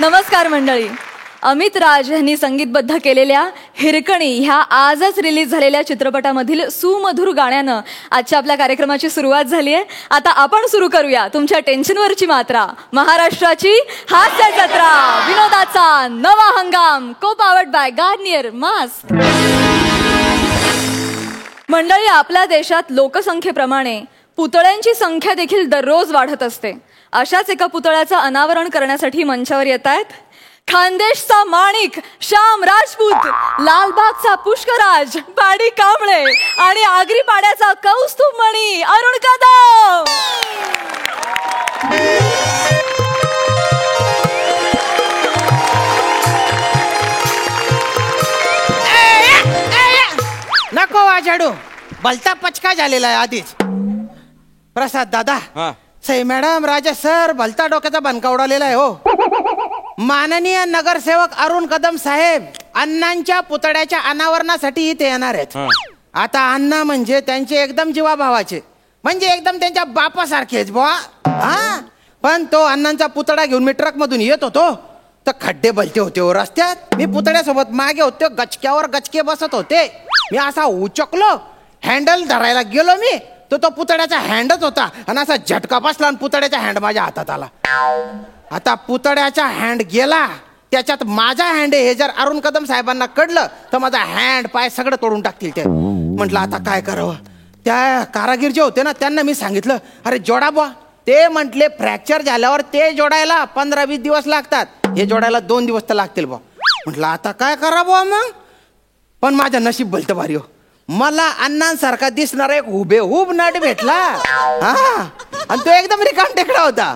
नमस्कार मंडळी. अमित राज यांनी संगीतबद्ध केलेल्या हिरकणी ह्या आजच रिलीज झालेल्या चित्रपटामधील सुमधुर गाण्यानं आजच्या आपल्या कार्यक्रमाची सुरुवात झाली आहे. आता आपण सुरू करूया तुमच्या टेन्शनवरची मात्रा, महाराष्ट्राची हास्य जत्रा, विनोदाचा नवा हंगाम, को पावर्ड बाय गार्नियर मास्क. मंडळी, आपल्या देशात लोकसंख्येप्रमाणे पुतळ्यांची संख्या देखील दररोज वाढत असते. अशाच एका पुतळ्याचं अनावरण करण्यासाठी मंचावर येत आहेत खानदेशचा माणिक श्याम राजपूत, लालबागचा पुष्कराज पाडी कांबळे आणि आगरी पाड्याचा कौस्तुभ मणी अरुण कदम. नको वाजाडू, भलता पचका झालेला आहे आधीच. प्रसाद दादा, सई मॅडम, राजा सर, भलता डोक्याचा बनका उडालेला आहे हो. माननीय नगरसेवक अरुण कदम साहेब अण्णांच्या पुतळ्याच्या अनावरणासाठी इथे येणार आहेत. आता अण्णा म्हणजे त्यांचे एकदम जीवाभावाचे, म्हणजे एकदम त्यांच्या बापासारखेच बुवा. हा, पण तो अण्णांचा पुतळा घेऊन मी ट्रक मधून येत होतो तर खड्डे भलते होते हो रस्त्यात. मी पुतळ्यासोबत मागे होते, गचक्यावर गचके बसत होते. मी असा उचकलो, हँडल धरायला गेलो मी, तो पुतळ्याचा हँडच होता आणि असा झटका बसला आणि पुतळ्याचा हँड माझ्या हातात आला. आता पुतळ्याचा हँड गेला, त्याच्यात माझा हँड हे जर अरुण कदम साहेबांना कळलं तर माझा हँड पाय सगळं तोडून टाकतील ते. म्हटलं आता काय करावं. त्या कारागीर जे होते ना त्यांना मी सांगितलं, अरे जोडा बुवा. ते म्हटले फ्रॅक्चर झाल्यावर ते जोडायला 15-20 दिवस लागतात, हे जोडायला 2 दिवस तर लागतील बुवा. म्हटलं आता काय करा बुवा मग. पण माझं नशीब भलतं भारी हो. मला अण्णांसारखा दिसणारा एक हुबेहूब नट भेटला. हा, आणि तो एकदम रिकाम टेकडा होता.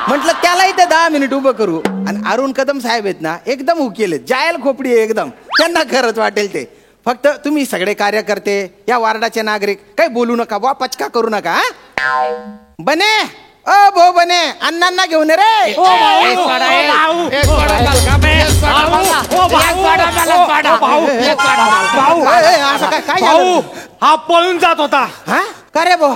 म्हटलं त्याला इथे 10 मिनिट उभं करू. आणि अरुण कदम साहेब आहेत ना, एकदम हुकेले, जायल खोपडी आहे एकदम. त्यांना खरंच वाटेल ते. फक्त तुम्ही सगळे कार्यकर्ते, या वार्डाचे नागरिक काही बोलू नका बुवा, पचका करू नका. बने ओ भो बने, अण्णांना घेऊन रे. हा पळून जात होता. हा, का रे भाऊ,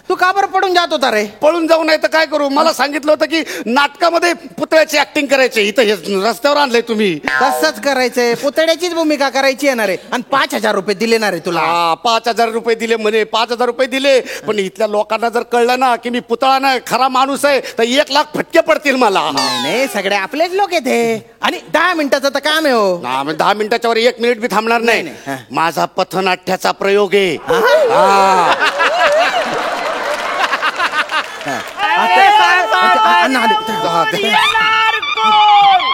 तू का बरं पडून जात होता रे? पळून जाऊ नाही तर काय करू. मला सांगितलं होतं की नाटकामध्ये पुतळ्याची ऍक्टिंग करायची. इथं हे रस्त्यावर आणलंय तुम्ही. तसंच करायचंय, पुतळ्याचीच भूमिका करायची येणार आहे. आणि 5,000 रुपये दिले ना रे तुला. 5,000 रुपये दिले म्हणे. 5,000 रुपये दिले, पण इथल्या लोकांना जर कळलं ना की मी पुतळा नाही खरा माणूस आहे तर 1 लाख फटके पडतील मला. नाही, सगळे आपलेच लोक येते. आणि 10 मिनिटाचं तर काम आहे हो. 10 मिनिटाच्या वर 1 मिनिट बी थांबणार नाही. माझा पथनाट्याचा प्रयोग आहे.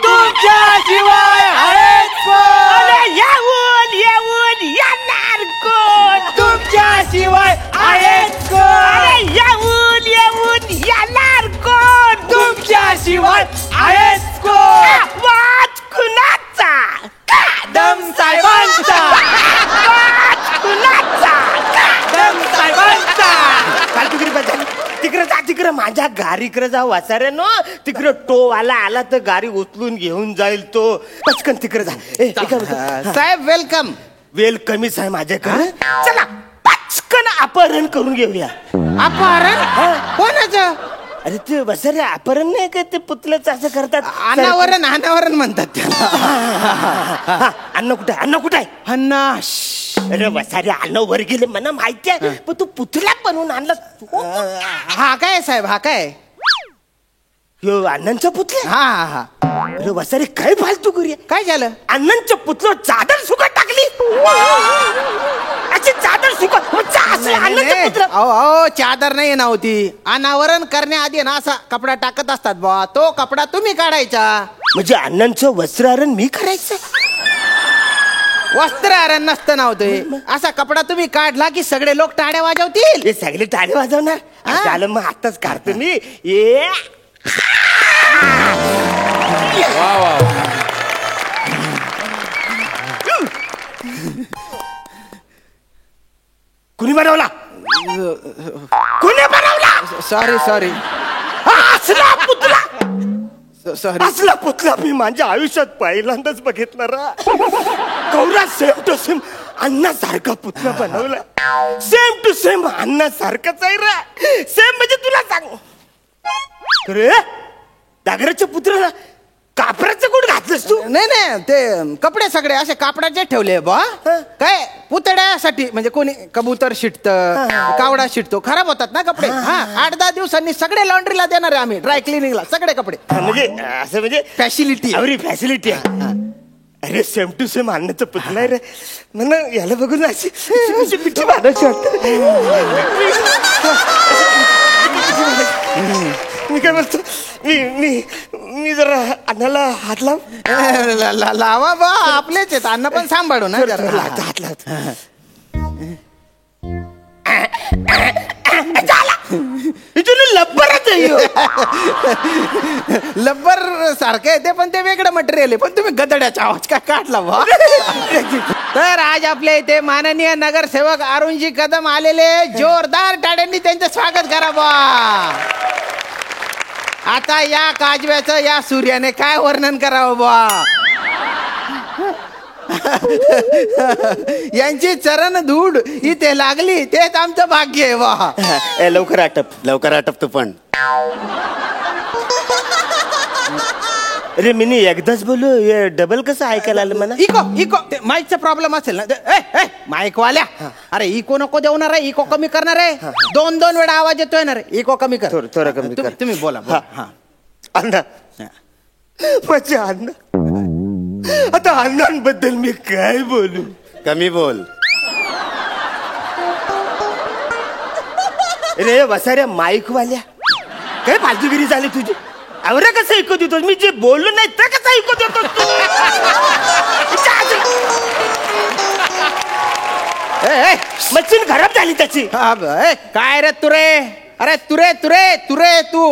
तुमच्याशिवाय आहेत कोण? येऊन येणार कोण? तुमच्याशिवाय आहेत कोण? येऊन येणार कोण? तुमच्याशिवाय आहेत कोण? वाद कुणाचा? दम साहेबांचा. वाद कुणाचा? दम साहेबांचा. तिकडे माझ्या गाडीकडे जाऊ वाचारे नो. तिकडे टोवाला आला तर गाडी उचलून घेऊन जाईल तो. पचकन तिकडे जा. साहेब वेलकम. वेलकमीच आहे माझ्याकडे. चला पचकन अपहरण करून घेऊया. अपहरण कोणाचं? अरे ते वसारे अपहरण नाही का, ते पुतल्याचं असं करतात. अनावरण म्हणतात त्याला. अन्न कुठे? अन्न कुठे आहे? अण्णा. अरे वसारे अन्न वर गेले मला माहिती आहे, पण तू पुतळा बनवून आणला. हा काय साहेब, हा काय अण्णांचा पुतळा? हा. अरे वसारे काय फालतू करूया. काय झालं? अण्णांच्या पुतळ्यावर चादर सुकट टाकली. अशी चादर सुकट. अहो चादर नाही ना होती. अनावरण करण्याआधी ना असा कपडा टाकत असतात बा, तो कपडा तुम्ही काढायचा. म्हणजे अण्णांचं वस्त्रहरण मी करायचं? वस्त्रहरण नसतं नव्हते. असा कपडा तुम्ही काढला की सगळे लोक टाळ्या वाजवतील. हे सगळे टाळ्या वाजवणार? झालं मग आताच काढतो मी. कुणी बनवला? सॉरी. असला पुतळा? सॉरी. असला पुतळा मी माझ्या आयुष्यात पहिल्यांदाच बघितला रा. कौरा सेम टू सेम अन्नासारखा पुतळा बनवला. सेम टू सेम अन्नासारखाच आहे रा. सेम म्हणजे तुला सांग रे, डागराच्या पुतळ्याला कापरात नाही ते कपडे सगळे असे कापडाचे ठेवले बा. काय पुतळ्यासाठी म्हणजे कोणी कबूतर शिटत कावडा शिटतो खराब होतात ना कपडे. 8-10 दिवसांनी सगळे लॉन्ड्रीला देणार आहे आम्ही ड्राय क्लिनिंगला सगळे कपडे. म्हणजे असं म्हणजे फॅसिलिटी एवढी फॅसिलिटी आहे. अरे सेम टू सेम अन्नाचं पुतला आहे रे. म्हणा याला बघून अशी मिठी मारायची वाटत. मी काय बोलतो मी जरा अन्नाला हात लावा बा आपलेच आहेत अन्न पण सांभाळू ना जरा. हात लावतो. लब्बरच लब्बर सारखं आहे ते पण ते वेगळं मटेरियल आहे. पण तुम्ही गदड्याचा आवाज काय काढला बा. तर आज आपल्या इथे माननीय नगरसेवक अरुणजी कदम आलेले. जोरदार टाळ्यांनी त्यांचं स्वागत करा बा. आता या काजव्याचं या सूर्याने काय वर्णन करावं बा. यांची चरण धूड इथे लागली तेच आमचं भाग्य आहे बा. लवकर आटप तू पण. अरे मी एकदाच बोलू डबल कसं ऐकायला आलं मला. इको माईकचा प्रॉब्लेम असेल ना. माईक वाल्या अरे इको नको देणार आहे. इको कमी करणार आहे. 2 वेळा आवाज येतोय ना रे. इको कमी कर थोडं कमी कर. तुम्ही बोला. अण्णा माझे अण्णा. आता अण्णांबद्दल मी काय बोलू. कमी बोल. रे वसाऱ्या माईक वाल्या काय फालतूगिरी झाली तुझी. अवरा कसं ऐकू देतो मी जे बोललो नाही तर कसं ऐकू देतो. मशीन खराब झाली त्याची. काय रे तुरे. अरे तुरे तू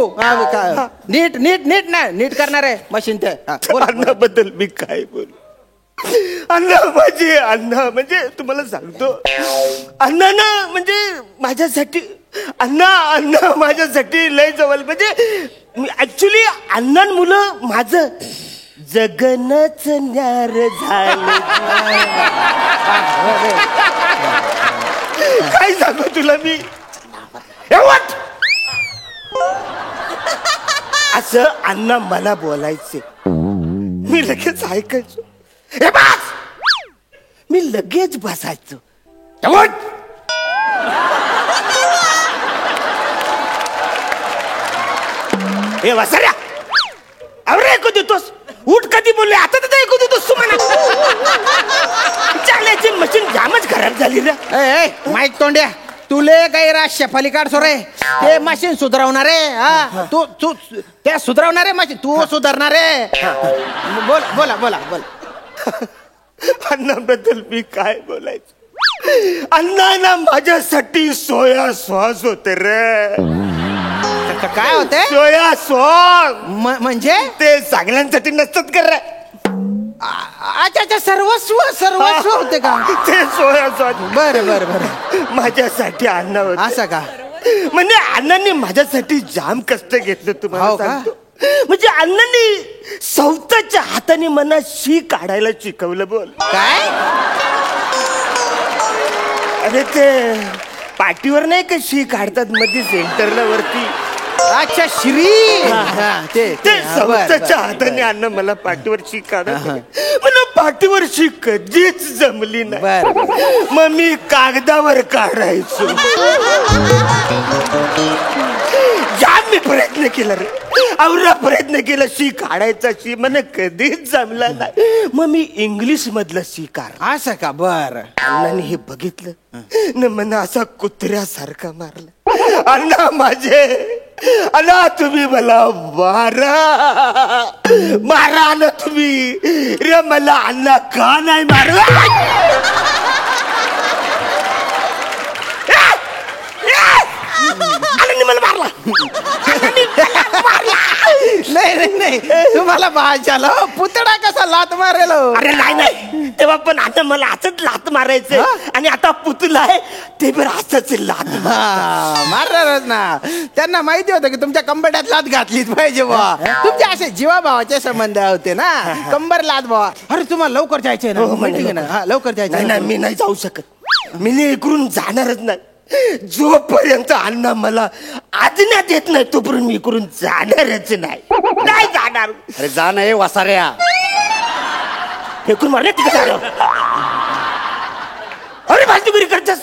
नीट नीट नीट ना नीट करणार आहे मशीन ते. अन्नाबद्दल मी काय बोलू. अण्णा माझे अण्णा म्हणजे तुम्हाला सांगतो अण्णा ना म्हणजे माझ्यासाठी अण्णा माझ्यासाठी लय जवळ. म्हणजे ऍक्च्युली अण्णांमुळं माझं जगनच न्यार झालं. काय सांगू तुला मी. असं अण्णा मला बोलायचे मी लगेच ऐकायचो. हे बस मी लगेच बसायचो. हे वसाऱ्या अरे ऐकू देतोस. उठ कधी बोलले आता तर ऐकू देतोस तू म्हणा. चालायची मशीन जामच खराब झाली रे. माईक तोंड्या तुले काही राष्ट्र फलिकाड सोरे ते मशीन सुधारवणार आहे. तू ते सुधारवणार आहे मशीन तू सुधारणार आहे. बोला बोला बोला. अण्णाबद्दल मी काय बोलायचं. अण्णा ना माझ्यासाठी सोया सॉस होते रे. काय होते सोया सॉस. म्हणजे ते सगळ्यांसाठी नसतात कर रे. अच्छा सर्वस्व होते का ते सोया सॉस. बरं माझ्यासाठी अण्णा होते. असं का. म्हणजे अण्णांनी माझ्यासाठी जाम कष्ट घेतलं तुम्हाला सांगतो. म्हणजे अण्णांनी स्वतःच्या हाताने मला शी काढायला शिकवलं. बोल काय. अरे ते पाठीवर नाही का शी काढतात मध्ये सेंटरला वरती. अच्छा श्री ते स्वतःच्या हाताने अण्णा मला पाठीवर शी काढत. मला पाठीवर शी कधीच जमली नाही. मग मी कागदावर काढायचो. जाम मी प्रयत्न केला रे. अवरा प्रयत्न केला शी काढायचा. शी मला कधीच जमला नाही. मग मी इंग्लिश मधलं शी काढ. असं का. बर अण्णाने हे बघितलं न मला असा कुत्र्यासारखा मारला. अण्णा माझे अण्णा तुम्ही मला मारा ना तुम्ही रे. मला अण्णा का नाही मारला. अण्णांनी मला मारला. नाही तुम्हाला भाषाला पुतळा कसा लात मारेल. अरे नाही तेव्हा पण आता मला असंच लात मारायचं. आणि आता पुतला आहे ते पण असंच लात मारणारच ना. त्यांना माहिती होतं की तुमच्या कंबरड्यात लात घातलीच पाहिजे बा. तुमचे असे जीवाभावाचे संबंध होते ना. कंबर लात बा. अरे तुम्हाला लवकर जायचंय ना. लवकर जायचं. नाही मी नाही जाऊ शकत. मी इकडून जाणारच नाही. जोपर्यंत अण्णा मला आज्ञा देत नाही तोपर्यंत मी इकडून जाणारच नाही जाणार. अरे जा नाही वसाऱ्या. फेकून मारले तिकडे झालं. अरे फालतूगिरी करतस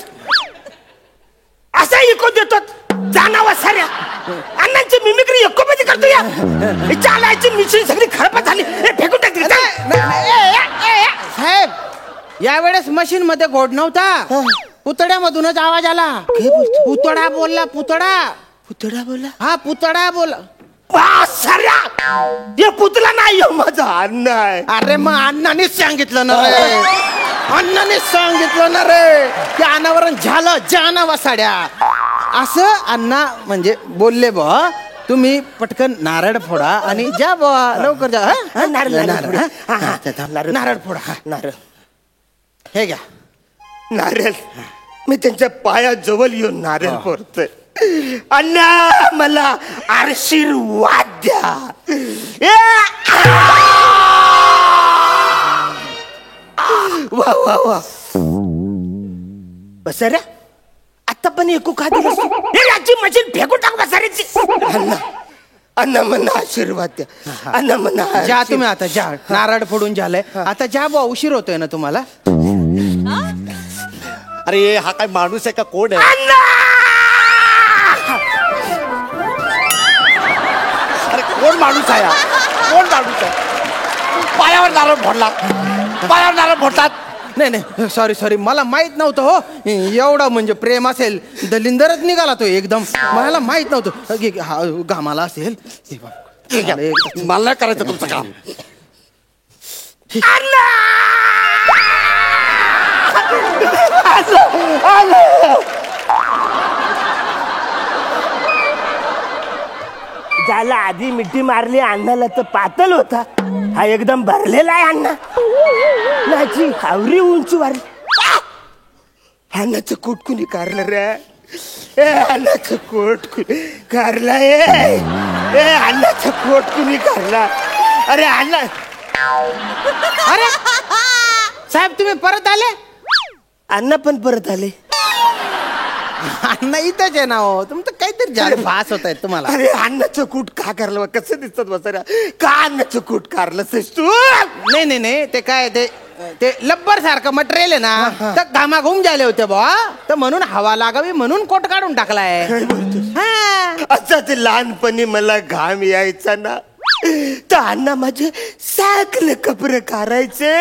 असा इको देतो जाणावा साऱ्या अण्णांची मिमिक्री एकोपती करतो या चालायची मिशन सगळी खराब झाली. फेकून टाक साहेब यावेळेस मशीन मध्ये घोड नव्हता, पुतळ्यामधूनच आवाज आला. पुतळा बोलला, पुतळा. पुतळा बोला. हा पुतळा बोला. साऱ्या हे पुतळा नाही माझा अण्णा आहे. अरे मग अण्णानेच सांगितलं ना रे, अण्णानेच सांगितलं ना रे की अनावरण झालं जाना साड्या असं अण्णा म्हणजे बोलले बा. तुम्ही पटकन नारळ फोडा आणि जा बा, लवकर जा. नारळ फोडा. नारळ हे घ्या नारळ. मी त्यांच्या पायाजवळ येऊन नारळ फोडतोय. अण्णा मला आशीर्वाद द्या. वा वा वा बसऱ्या आता पण एकू का दिलं याची मशीन फेकून टाक बसाऱ्याची. अण्णा अण्णा मला आशीर्वाद द्या. अण्णा मला जा तुम्ही आता जा. नारळ फोडून झालंय आता जा बा, उशीर होतोय ना तुम्हाला. अरे हा काय माणूस आहे का कोण आहे? अण्णा अरे कोण माणूस आहे हा? कोण माणूस आहे? पायावर नारळ फोडला, पायावर नारळ फोडतात. नाही नाही सॉरी मला माहित नव्हतं हो. एवढा म्हणजे प्रेम असेल दलिंदरच निघाला तो एकदम. मला माहित नव्हतं घामाला असेल. मला नाही करायचं तुमचं काम. ज्याला आधी मिठी मारली अण्णाला तर पातळ होता, हा एकदम भरलेला आहे अण्णा. माझी हावरी उंची वारली. अण्णाचं कोट कुणी कारलं रे? अण्णाचं कोट कुणी कारला? अण्णाचं कोट कुणी कारला? अरे अण्णा. अरे साहेब तुम्ही परत आले? अण्णा पण परत आले. अण्णा इथंच आहे ना हो. तुमचं काहीतरी जास्त भास होत आहे तुम्हाला. अरे अण्णाचं कूट का करलं? कसं दिसत बसाऱ्या? का अण्णाचं कूट कारलं तू? नाही नाही नाही ते काय ते लब्बर सारखं मटेरियल आहे ना, तर घामाघूम झाले होते बा, तर म्हणून हवा लागावी म्हणून कोट काढून टाकलाय. अच्छा ते लहानपणी मला घाम यायचा ना, तर अण्णा माझे सगळे कपडे काढायचे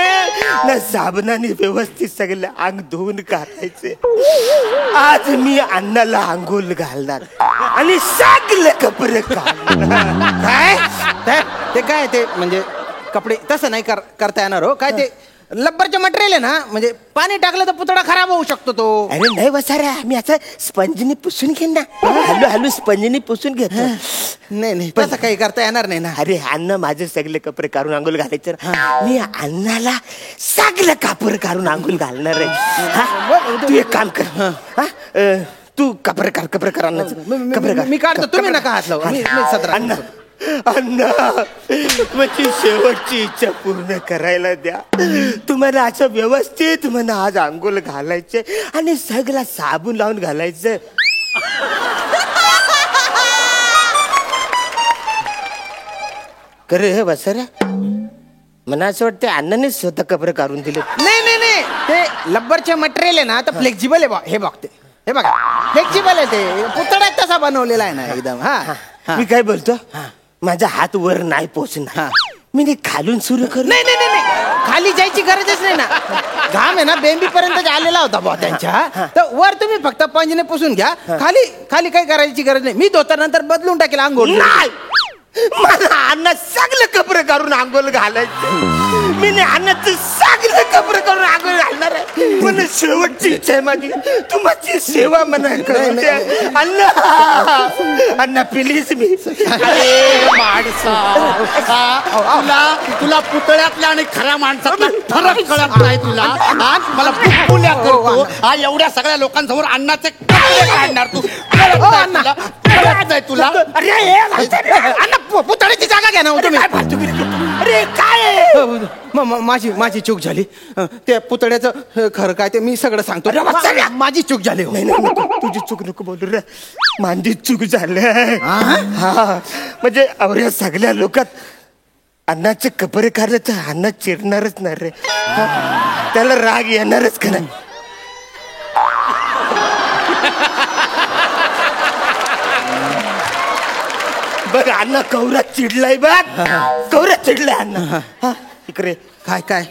ना, साबणाने व्यवस्थित सगळे अंग धुवून काढायचे. आज मी अण्णाला आंघोळ घालणार आणि सगळे कपडे काढणार. काय ते काय ते म्हणजे कपडे तसं नाही करता येणार हो. काय ते लब्बरचे मटेरियल आहे ना, म्हणजे पाणी टाकलं तर पुतळा खराब होऊ शकतो तो. अरे नाही बसाऱ्या, मी असं स्पंजनी पुसून घेईन ना. हॅलो हॅलो स्पंजनी पुसून घेतो. नाही नाही तसं काही करता येणार नाही ना. अरे अण्णा माझे सगळे कपडे काढून आंघोळ घालायचे, मी अण्णाला सगळं कापड काढून आंघोळ घालणार आहे. तू एक काम कर, तू कपडे कर अण्णाचं. मी काढतो, तुम्ही नका हात लावू. मी सतरा. अण्णा अण्णा माझी शेवटची इच्छा पूर्ण करायला द्या. तुम्हाला असं व्यवस्थित म्हणा आज आंघोळ घालायचे आणि सगळा साबण लावून घालायचं. करे हे बसऱ्या मला असं वाटतं अण्णाने स्वतः कपडे काढून दिले. नाही नाही नाही ते लब्बरचे मटेरियल आहे ना, तर फ्लेक्झिबल आहे. हे बघते, हे बघा फ्लेक्झिबल आहे ते. पुतळा तसा बनवलेला आहे ना एकदम. हा मी काय बोलतो, माझा हात वर नाही पोचणार, मी खालून सुरू करू. नाही नाही नाही खाली जायची गरजच नाही ना. घाम आहे ना बेंबी पर्यंत आलेला होता बा त्यांच्या, तर वर तुम्ही फक्त पंजने पुसून घ्या. खाली खाली काही करायची गरज नाही. मी धोतानंतर बदलून टाकेल आंघोळ. नाही मला अण्णा सगळे कपडे काढून आंघोळ घालायचे. मी अण्णाचे सगळे कपडे काढून आंघोळ घालणार आहे. मला शेवटची इच्छा आहे माझी, तू माझी सेवा म्हणा अण्णा. अण्णा प्लीज. मी तुला पुतळ्यातल्या आणि खऱ्या माणसातला फरक कळत नाही तुला. आज मला पुण्या करतो हा एवढ्या सगळ्या लोकांसमोर अण्णाचे कपडे काढणार तू. कळत नाही तुला? अण्णा पुतळ्याची जागा घ्या ना तुम्ही. अरे काय माझी चूक झाली. त्या पुतळ्याचं खरं काय ते मी सगळं सांगतो. माझी चूक झाली. तुझी चूक नको बोलू रे, माझी चूक झाली. हा म्हणजे एवढ्या सगळ्या लोकात अन्नाचे कपडे काढले तर अण्णा चिडणारच ना रे. त्याला राग येणारच का नाही. बघ अण्णा कौरा चिडलाय बघ. कौरा चिडलाय अण्णा. इकडे काय काय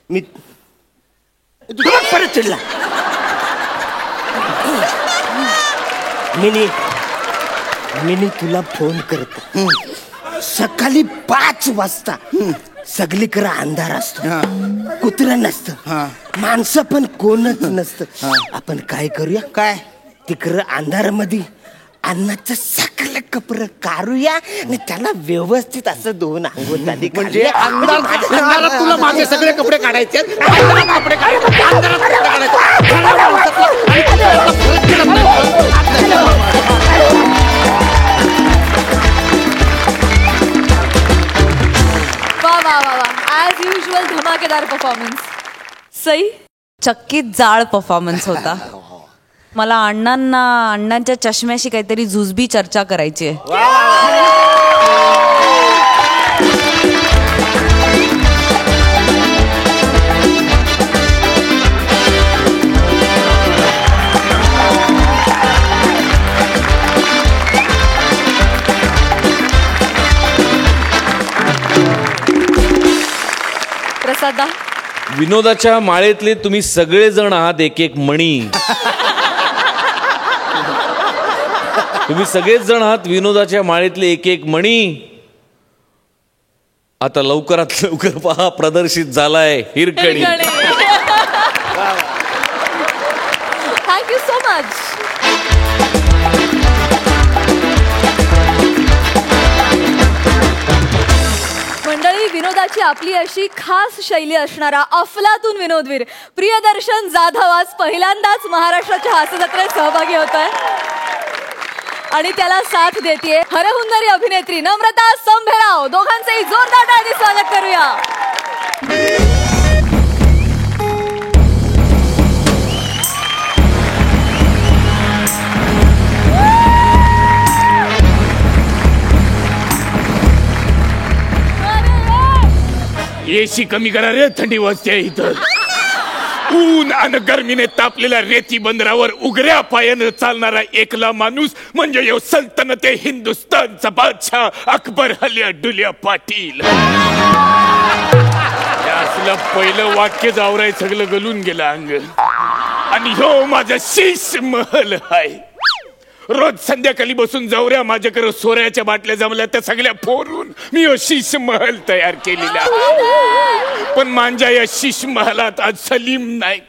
मी तुला परत चिडला. मी तुला फोन करतो. सकाळी 5 वाजता सगळीकडे अंधार असतो. कुत्रा नसतं, माणसं पण कोणच नसतं. आपण काय करूया, काय तिकडं अंधारामध्ये अन्नाचं सगळं कपडे काढूया आणि त्याला व्यवस्थित असं दोन अंघोळ आधी. म्हणजे अंधारात तुला माझे सगळे कपडे काढायचे. कपडे वा वा वा वा, ॲज युजल धमाकेदार परफॉर्मन्स. सई, चक्कीत जाळ परफॉर्मन्स होता. मला अण्णांच्या चष्म्याशी काहीतरी जुजबी चर्चा करायची आहे. प्रसादा, विनोदाच्या माळेतले तुम्ही सगळेजण आहात एक एक मणी. तुम्ही सगळेच जण आहात विनोदाच्या माळेतले एक एक मणी. आता लवकरात लवकर पहा, प्रदर्शित झालाय हिरकणी. Thank you so much. मंडळी, विनोदाची आपली अशी खास शैली असणारा अफलातून विनोदवीर प्रियदर्शन जाधव आज पहिल्यांदाच महाराष्ट्राच्या हास्यजत्रेत सहभागी होत आहे आणि त्याला साथ देते हरहुन्नरी अभिनेत्री नम्रता संभेराव. दोघांचेही जोरदार टाळ्यांनी स्वागत करूया. एसी कमी करा रे, थंडी वाजते इथं. ऊन आणि गर्मीने तापलेल्या रेती बंदरावर उघड्या पायानं चालणारा एकला माणूस म्हणजे यो सल्तनते हिंदुस्थानचा बादशाह अकबर हल्या डुल्या पाटील. असलं पहिलं वाक्य जावराय सगळं गलून गेलं अंग. आणि ह्यो माझा शीश महल आहे. रोज संध्याकाळी बसून जावऱ्या माझ्याकडे सोऱ्याच्या बाटल्या जमल्या त्या सगळ्या फोडून मी शीश महल तयार केलेला. पण माझ्या या शीश महलात आज सलीम नाही,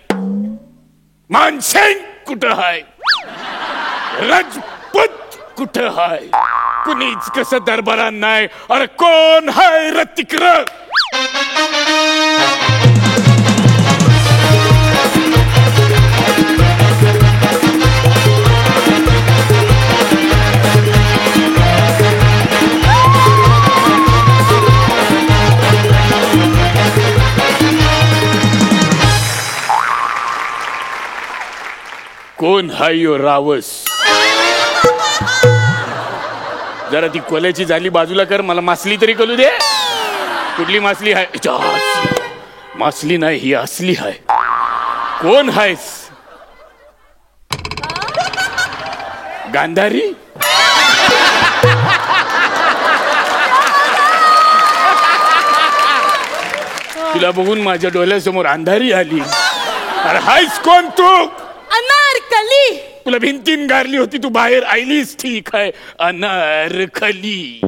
मानसिंग कुठं आहे, राजपूत कुठं आहे, कुणीच कसं दरबारात नाही. अरे कोण हाय र तिकडं? कोण हाय यो रावस? जरा ती कोल्याची जाली बाजूला कर, मला मासली तरी कळू दे. कुठली मासली आहे? मासली नाही, ही असली आहे. कोण आहेस? गांधारी? तुला बघून माझ्या डोळ्यासमोर अंधारी आली. अरे हायस कोण तू? अनारकली. तुला भिंतीन गारली होती, तू बाहेर आलीस, ठीक आहे. अनारकली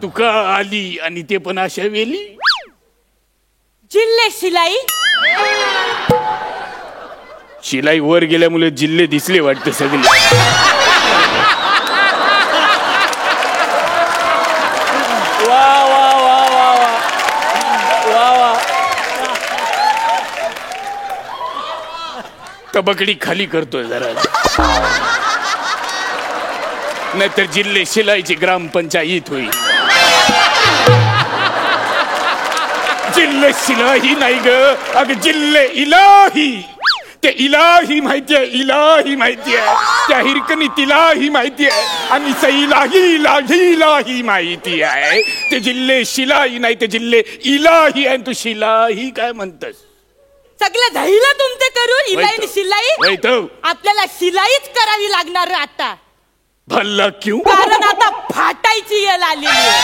तू का आली आणि ते पण अशा वेळी? जिल्हे शिलाई. शिलाई वर गेल्यामुळे जिल्हे दिसले वाटते सगळे. वा वा वा वा वा वा. तबकडी खाली करतोय जरा, नाहीतर जिल्हे शिलाईची ग्रामपंचायत होईल. जिल्हे शिलाई नाही ग, अगं जिल्हे इलाही. ते इलाही माहितीये, इलाही माहितीये, त्या हिरकणी तिलाही माहिती आहे, आणि सईलाही इलाही माहिती आहे. ते जिल्हे शिलाई नाही, ते जिल्हे इलाही आहे. तू शिलाही काय म्हणतस? सगळं झालं तुमचं करून इलाई शिलाई. आपल्याला शिलाईच करावी लागणार आता. भल्ला क्यों? कारण आता फाटायची येल आलेली आहे.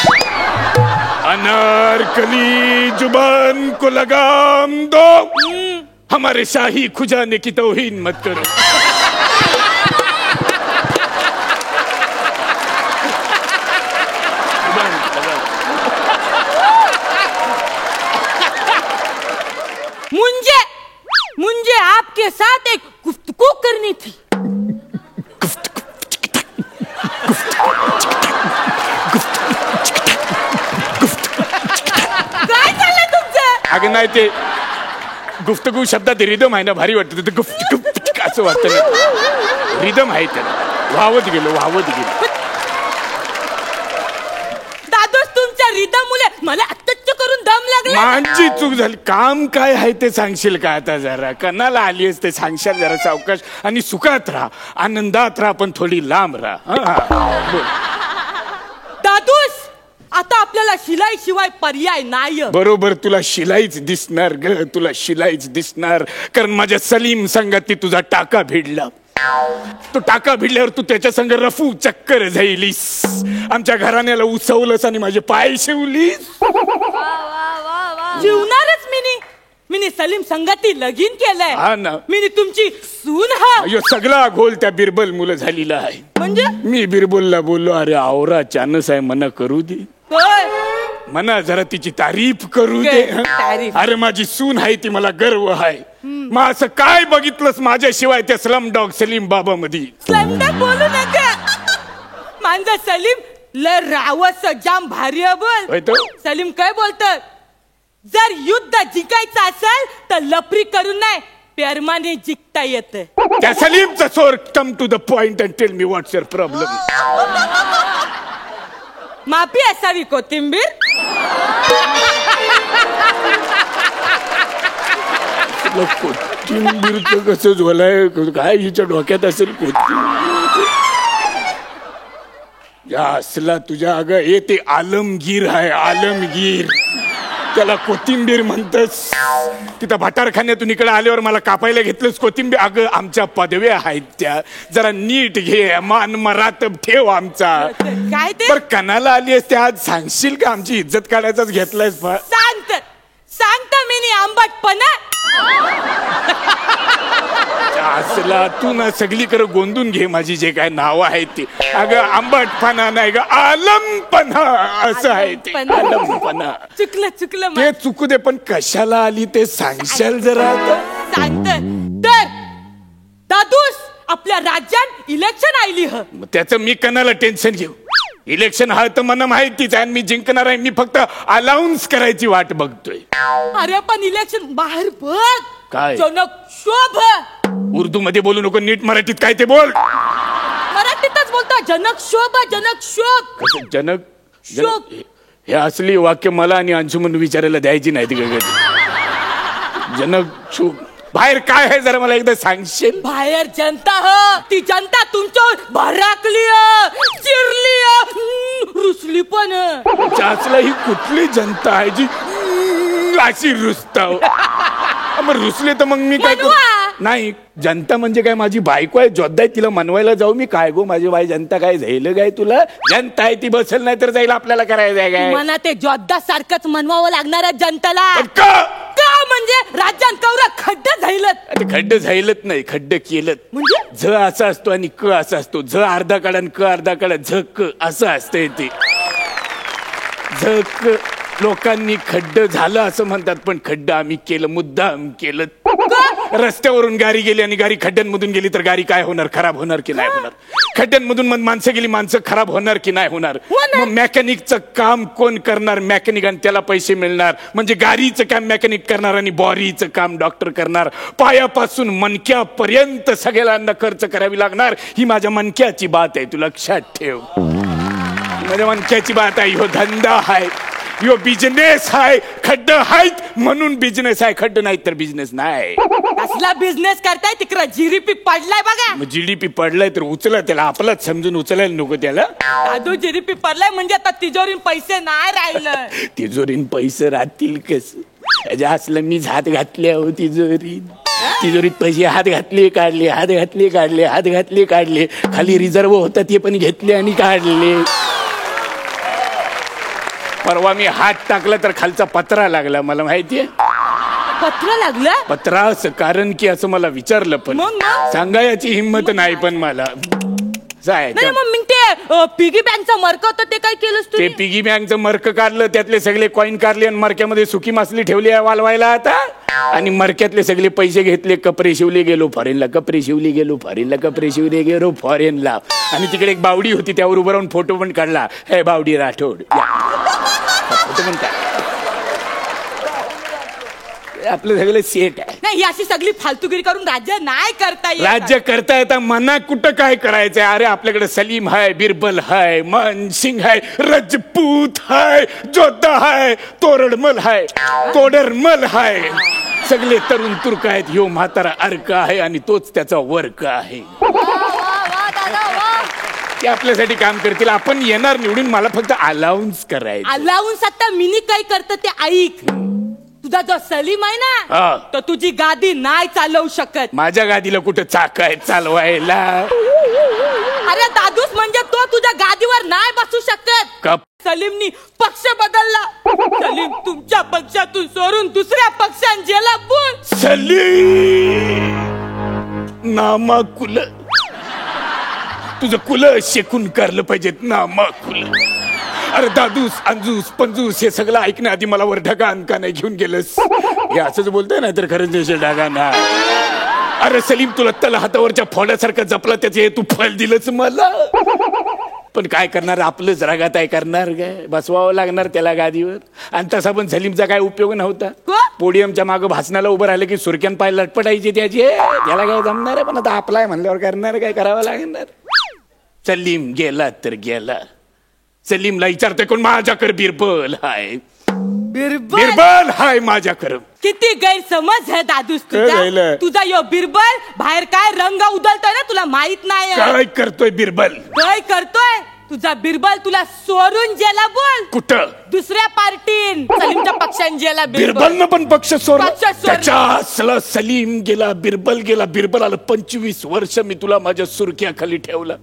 अनारकली जुबान को लगाम दो, हमारे शाही खुजाने की तौहीन मत करो. मुझे आपके साथ एक गुफ्तगू करनी थी. काय झालं तुमचं? अगं नाही, ते गुफ्तगू शब्दात रिदम आहे ना, भारी वाटतं. ते गुफ्त असं वाटतं ना, रिदम आहे त्याला. वाहवत गेलो. दादोस तुमच्या रिदम मुले मला अत्यच्च करून दम लागला. माझी चूक झाली. काम काय आहे ते सांगशील का आता? जरा कणाला आलीस ते सांगशाल जरा सावकाश. आणि सुखात राहा, आनंदात राहा, पण थोडी लांब राहा. दादूस आता आपल्याला शिलाई शिवाय पर्याय नाही. बरोबर, तुला शिलाईच दिसणार ग, तुला शिलाईच दिसणार. कारण माझ्या सलीम संगाती तुझा टाका भिडला. तो टाका भिडल्यावर तू त्याच्या संग रफू चक्कर जाईलीस. आमच्या घराण्याला उसवलंस आणि माझे पाय शिवलीस. शिवणारच मिनी सलीम संगाती लगीन केलंय. हा ना. मिनी तुमची सून. हा अयो, सगळा घोल त्या बिरबल मुलं झालेला आहे. म्हणजे मी बिरबलला बोललो, अरे आवरा चानस आहे, मना करू दे, मना जरा तिची तारीफ करू दे. अरे माझी सून आहे ती, मला गर्व आहे. मग असं काय बघितलंस माझ्याशिवाय त्या स्लम डॉग सलीम बाबा मध्ये? स्लम डॉग बोलू नका. माझा सलीम ल रावस जाम भारी बोल. सलीम काय बोलतात? जर युद्ध जिंकायचं असेल तर लपरी करून नाही, प्रेमाने जिंकता येतं. त्या सलीमचा सोर, come to the point and tell me what's your problem. माफी असावी कोथिंबीर. कोथिंबीरचं कसं झोलाय काय हिच्या डोक्यात असेल? कोथिंबीर असला तुझ्या अगं, हे ते आलमगीर आहे, आलमगीर. त्याला कोथिंबीर म्हणतस. तिथं भटारखान्यातून इकडे आल्यावर मला कापायला घेतलंस कोथिंबीर. अगं आमच्या पदव्या आहेत त्या, जरा नीट घे, मान मरातब ठेव आमचा. काय ते? पर कणाला आली असते आज, सांगशील का? आमची इज्जत काढायचाच घेतलायस. सांगता मी आंबटपणा असला तू ना सगळीकडे गोंधून घे माझी जे काय नाव आहेत ती. अगं आंबटपणा नाही ग, आलमपणा असं आहे ते. आलमपणा. चुकलं ते चुकू दे, पण कशाला आली ते सांगशाल जरा? सांगत तर दादूस आपल्या राज्यात इलेक्शन आली. त्याचं मी कणाला टेन्शन घेऊ? इलेक्शन हा तर मला माहितीच आहे, मी जिंकणार आहे. मी फक्त अलाउन्स करायची वाट बघतोय. अरे पण इलेक्शन बाहेर बघ काय? जनक शोभ. उर्दू मध्ये बोलू नको, नीट मराठीत काय ते बोल. मराठीतच बोलतो. जनक शोभ. जनक शोभ. हे असली वाक्य मला आणि अंशुमन विचारायला द्यायची नाही ती. जनक शोभ बाहेर काय आहे जरा मला एकदा सांगशील? बाहेर जनता ती जनता तुमच्यावर भराकली, चिरली, रुसली पण. चाचला ही कुठली जनता आहे जी अशी रुसताव? मग रुसले तर मग मी काय करू? नाही, जनता म्हणजे काय? माझी बायको आहे, जोद्धा आहे, तिला मनवायला जाऊ मी काय गो? माझी बाई जनता काय झालं काय तुला? जनता आहे ती बसेल नाही तर जाईल, आपल्याला करायचं आहे काय? मला ते जोद्धा सारखंच मनवावं लागणार आहे जनताला. का म्हणजे राज्यात कवरा खड्ड झालं. ते खड्ड झालत नाही, खड्ड केलं. म्हणजे झ असा असतो आणि क असा असतो. झ अर्धा काढा आणि क अर्धा काढा. झ क असं असतंय ते. झ क लोकांनी खड्ड झालं असं म्हणतात, पण खड्ड आम्ही केलं, मुद्दाम केलं. रस्त्यावरून गाडी गेली आणि गाडी खड्ड्यांमधून गेली तर गाडी काय होणार? खराब होणार की नाही होणार? खड्ड्यांमधून मग माणसं गेली, माणसं खराब होणार की नाही होणार? मग मेकॅनिकचं काम कोण करणार? मेकॅनिक, आणि त्याला पैसे मिळणार. म्हणजे गाडीचं काम मेकॅनिक करणार आणि बॉडीचं काम डॉक्टर करणार. पायापासून मणक्यापर्यंत सगळ्यांना खर्च करावी लागणार. ही माझ्या मणक्याची बात आहे, तू लक्षात ठेव. माझ्या मणक्याची बात आहे. हो धंदा आहे. यो बिझनेस आहे, खड्ड आहेत म्हणून बिझनेस आहे, खड्ड नाही तर बिझनेस नाही. कसला बिझनेस करताय तिकडं जीडीपी पडलाय बघा. मग जीडीपी पडलाय तर उचला त्याला, आपलाच समजून उचलायला नको त्याला. दादू जीडीपी पडलाय म्हणजे आता तिजोरीन पैसे नाही राहिलं. तिजोरीन पैसे राहतील कस? असलं मीच हात घातले हो तिजोरीत पैसे हात घातले काढले, हात घातले काढले, हात घातले काढले, खाली रिझर्व होता ते पण घेतले आणि काढले. परवा मी हात टाकला तर खालचा पत्रा लागला, मला माहितीये. पत्र लागलं? पत्रा असं कारण की असं मला विचारलं पण सांगायची हिंमत नाही पण मला. मग ते पिगी बँकचं मर्क होतं ते काय केलं? ते पिगी बँकचं मर्क काढलं, त्यातले सगळे कॉईन काढले आणि मरक्यामध्ये सुकी मासली ठेवली वालवायला आता, आणि मरक्यातले सगळे पैसे घेतले, कपडे शिवले गेलो फॉरेनला, कपडे शिवले गेलो फॉरेनला, कपडे शिवले गेलो फॉरेनला. आणि तिकडे एक बावडी होती, त्यावर उभं राहून फोटो पण काढला, हे बावडी राठोड फोटो पण काढ. आपलं सगळं सेट आहे. नाही, अशी सगळी फालतूगिरी करून राज्य नाही करता येत. राज्य करता येता मना कुठं काय करायचंय? अरे आपल्याकडे सलीम हाय, बिरबल हाय, मानसिंग हाय, रजपूत हाय, जोधा हाय, तोरडमल हाय, तोडरमल हाय, सगळे तरुण तुर्क आहेत. ह्यो म्हातारा अर्क आहे आणि तोच त्याचा वर्क आहे. ते आपल्यासाठी काम करतील, आपण येणार निवडून, मला फक्त अलाउन्स करायचं. अलाउन्स आता मिनी काय करतं ते ऐक. तुझा जो सलीम आहे ना, तो तुझी गादी नाही चालवू शकत. माझ्या गादीला कुठं चाक आहे चालवायला? अरे दादूस म्हणजे तो तुझ्या गादीवर नाही बसू शकत. सलीमनी पक्ष बदलला. सलीम तुमच्या पक्षातून सोडून दुसऱ्या पक्षात गेला. बोल सलीम नामाकुल, तुझं कुल शेकून करलं पाहिजेत नामाकुल. अरे दादूस, अंजूस, पंजूस हे सगळं ऐकण्याआधी मला वर ढगा अनका नाही घेऊन गेलंस. हे असंच बोलतोय ना तर खरंच देश ढगा ना. अरे सलीम, तुला तल हातावरच्या फोड्यासारखं जपला, त्याचे तू फल दिलंच मला. पण काय करणार, आपलंच रागात आहे, करणार काय, बसवावं लागणार त्याला गादीवर. आणि तसा पण सलीमचा काय उपयोग नव्हता. पोडियमच्या मागं भाषणाला उभं राहिलं की सुरक्यान पाय लटपटायचे त्याचे, त्याला काय जमणार आहे. पण आता आपलाय म्हणल्यावर करणार, काय करावं लागणार. सलीम गेला तर गेला. सलीमला विचारतोय कोण? माझ्याकडे बिरबल हाय, बिरबल हाय माझ्याकडे. किती गैरसमज आहे दादूस तुझा. तुझा यो बिरबल बाहेर काय रंग उधळतोय ना, तुला माहित नाही. काय करतोय बिरबल? काय करतोय तुझा बिरबल? तुला सोडून गेला. बोल कुठं? दुसऱ्या पार्टीन, सलीमच्या पक्षान गेला. बिरबलनं पण पक्ष सोडला. सलीम गेला, बिरबल गेला. बिरबल आलं, 25 वर्ष मी तुला माझ्या सुरक्याखाली ठेवलं,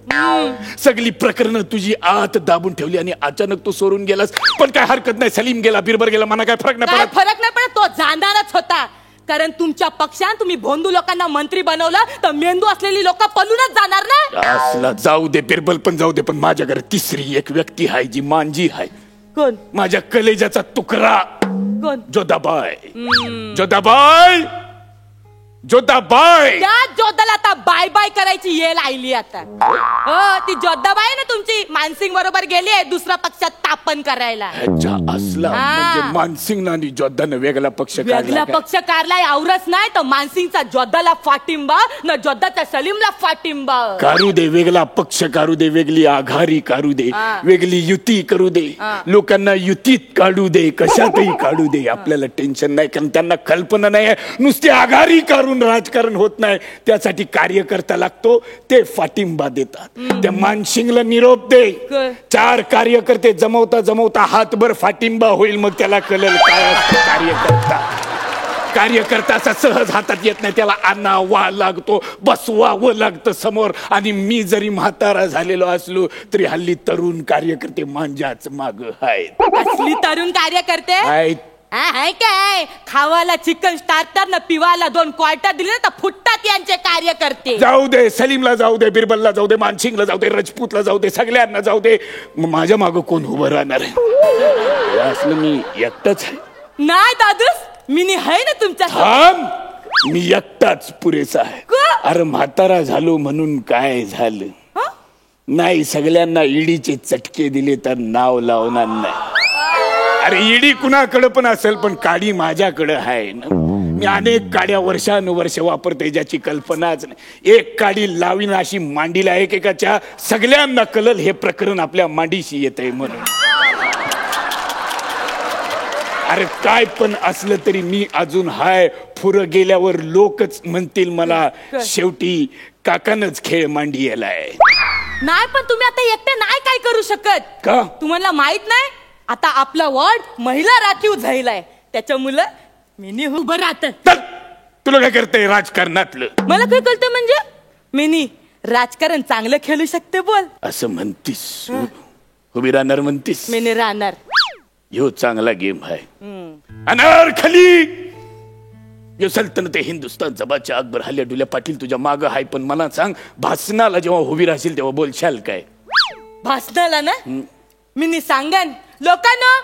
सगळी प्रकरणं तुझी आत दाबून ठेवली आणि अचानक तू सोडून गेलास. पण काय हरकत नाही, सलीम गेला, बिरबल गेला, मला काय फरक नाही पडत. फरक नाही पडत, तो जाणारच होता. कारण तुमच्या पक्षात तुम्ही भोंदू लोकांना मंत्री बनवलं तर मेंदू असलेली लोक पळूनच जाणार ना. असला जाऊ दे, बिरबल पण जाऊ दे, पण माझ्या घरात तिसरी एक व्यक्ती आहे जी मांजी आहे. कोण? माझ्या कलेजाचा तुकडा. कोण? जोधाबाई. जोधाबाई, जोधाबाई. त्या जोधाला आता बाय बाय करायची येळ आली आता. हो, ती जोधाबाई ना तुमची मानसिंग बरोबर गेली आहे दुसऱ्या पक्षात स्थापन करायला. असला म्हणजे मानसिंग आणि जोधानं वेगळा पक्ष काढलाय. आवरच नाही तर मानसिंगचा जोधाला पाठिंबा ना, जोधाच्या सलीमला पाठिंबा. काढू दे, वेगळा पक्ष काढू दे, वेगळी आघाडी काढू दे, वेगळी युती करू दे, लोकांना युतीत काढू दे, कशातही काढू दे, आपल्याला टेन्शन नाही. कारण त्यांना कल्पना नाही, नुसती आघाडी काढून राजकारण होत नाही. त्यासाठी कार्यकर्ता लागतो, ते पाठिंबा देतात. त्या मानसिंगला निरोप दे. 4 कार्यकर्ते जमवता जमवता हातभर पाठिंबा होईल, मग त्याला कळेल काय असतं कार्यकर्ता. कार्यकर्ता असा सहज हातात येत नाही, त्याला आणावा लागतो, बसवावं लागतं समोर. आणि मी जरी म्हातारा झालेलो असलो तरी हल्ली तरुण कार्यकर्ते मांजाच माग आहेत. असली तरुण कार्यकर्ते आहेत. काय खावाला चिकन स्टार्टर न पिवाला 2 क्वार्टर दिले तर फुटतात यांचे कार्यकर्ते. जाऊ दे, सलीमला जाऊ दे, बिरबलला जाऊ दे, मानसिंगला जाऊ दे, रजपूतला जाऊ दे, सगळ्यांना जाऊ दे. माझ्या मागं कोण उभं राहणार आहे? असलं मी एकटाच आहे. नाही दादूस, मी आहे ना तुमच्या. मी एकटाच पुरेसा आहे. अरे म्हातारा झालो म्हणून काय झालं नाही, सगळ्यांना ईडीचे चटके दिले तर नाव लावणार नाही. अरे ईडी कुणाकडे पण असेल, पण काडी माझ्याकडे आहे ना. मी अनेक काड्या वर्षानुवर्ष वापरते, ज्याची कल्पनाच नाही. एक काडी लावीन अशी मांडीला एकेकाच्या सगळ्यांना कळल हे प्रकरण आपल्या मांडीशी येत आहे म्हणून. अरे काय पण असलं तरी मी अजून हाय. पुरं गेल्यावर लोकच म्हणतील मला शेवटी काकानच खेळ मांडी यालाय. नाही पण तुम्ही आता एकटे नाही काय करू शकत. का? तुम्हाला माहित नाही आता आपला वॉर्ड महिला राखीव झालाय. त्याच्यामुळं मिनी उभं राहत. तुला काय करतंय राजकारणातलं? मला काय कळतं म्हणजे मिनी राजकारण चांगलं खेळू शकते बोल. असं म्हणतीस? उभी राहणार म्हणतीस? मिनी राहणार. ह्यो चांगला गेम आहे. अनारखली यो सल्तनत हिंदुस्तान जबाच्या अकबर हल्ल्या डुल्या पाटील तुझ्या माग आहे. पण मला सांग भाषणाला जेव्हा उभी राहशील तेव्हा बोलशाल काय? भाषणाला ना मिनी सांगन लोकांना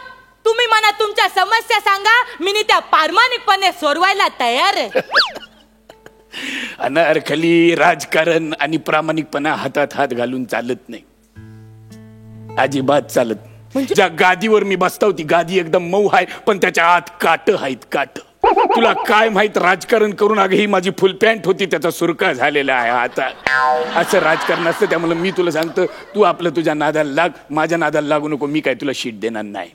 तुम्ही मला तुमच्या समस्या सांगा. मिनी त्या प्रामाणिकपणे सोडवायला तयार आहे. अनारखली राजकारण आणि प्रामाणिकपणा हातात हात घालून चालत नाही. अजिबात चालत. ज्या गादीवर मी बसता होती गादी एकदम मऊ आहे पण त्याच्या आत काट आहेत काट. तुला काय माहित राजकारण करून अगं ही माझी फुल पॅन्ट होती त्याचा सुरका झालेला आहे आता. असं राजकारण असतं. त्यामुळे मी तुला सांगतो तू आपलं तुझ्या नादाला लाग. माझ्या नादाला लागू नको. मी काय तुला शीट देणार नाही.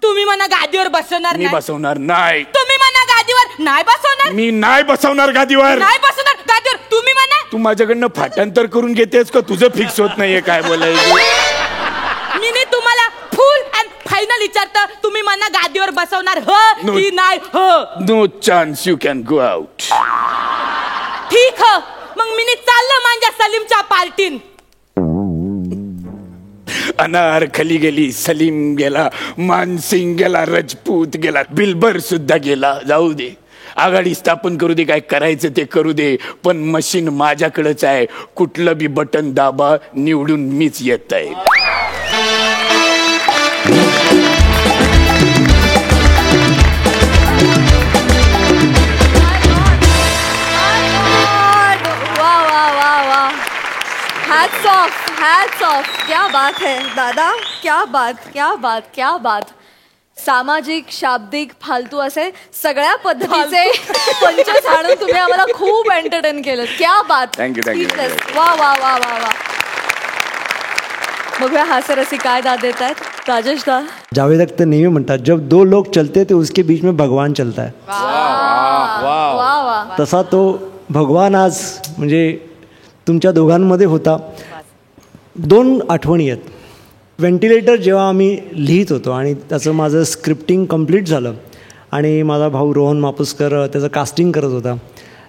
तुम्ही मला गादीवर बसवणार? मी बसवणार नाही. तुम्ही मला गादीवर नाही बसवणार? मी नाही बसवणार गादीवर. नाही बसवणार गादीवर. तुम्ही म्हणा. तू माझ्याकडनं फाटांतर करून घेतेस का तुझं फिक्स होत नाहीये काय बोलायचं? मी तुम्हाला फुल अँड फायनल विचारतं तुम्ही मला गादीवर बसवणार हो की नाही? हो. No chance. You can go out. ठीक हो मग मी चाललं माझ्या सलीमच्या पार्टीन. अनारखली गेली, सलीम गेला, मानसिंग गेला, राजपूत गेला, बिलबर सुद्धा गेला. जाऊ दे आघाडी स्थापन करू दे. काय करायचं ते करू दे. पण मशीन माझ्याकडेच आहे. कुठलं बी बटन दाबा निवडून मीच येत आहे. Hats off. क्या बात है दादा. क्या बात क्या बात क्या बात. सामाजिक शाब्दिक फालतू असे सगळ्या पद्धतीचे पंच झाडून तुम्ही आम्हाला खूप एंटरटेन केलं. क्या बात. थँक्यू. वा वा वा वा वा. बघूया हास्यरसी काय दाद देत आहेत. राजेश दा. जावेद अख्तर नेहमी म्हणतात जब दो लोग चलते तो उसके बीच में भगवान चलता है. वा वा. तसा तो भगवान आज म्हणजे तुमच्या दोघांमध्ये होता. 2 आठवणी आहेत. व्हेंटिलेटर जेव्हा आम्ही लिहित होतो आणि त्याचं माझं स्क्रिप्टिंग कंप्लीट झालं आणि माझा भाऊ रोहन मापुसकर त्याचं कास्टिंग करत होता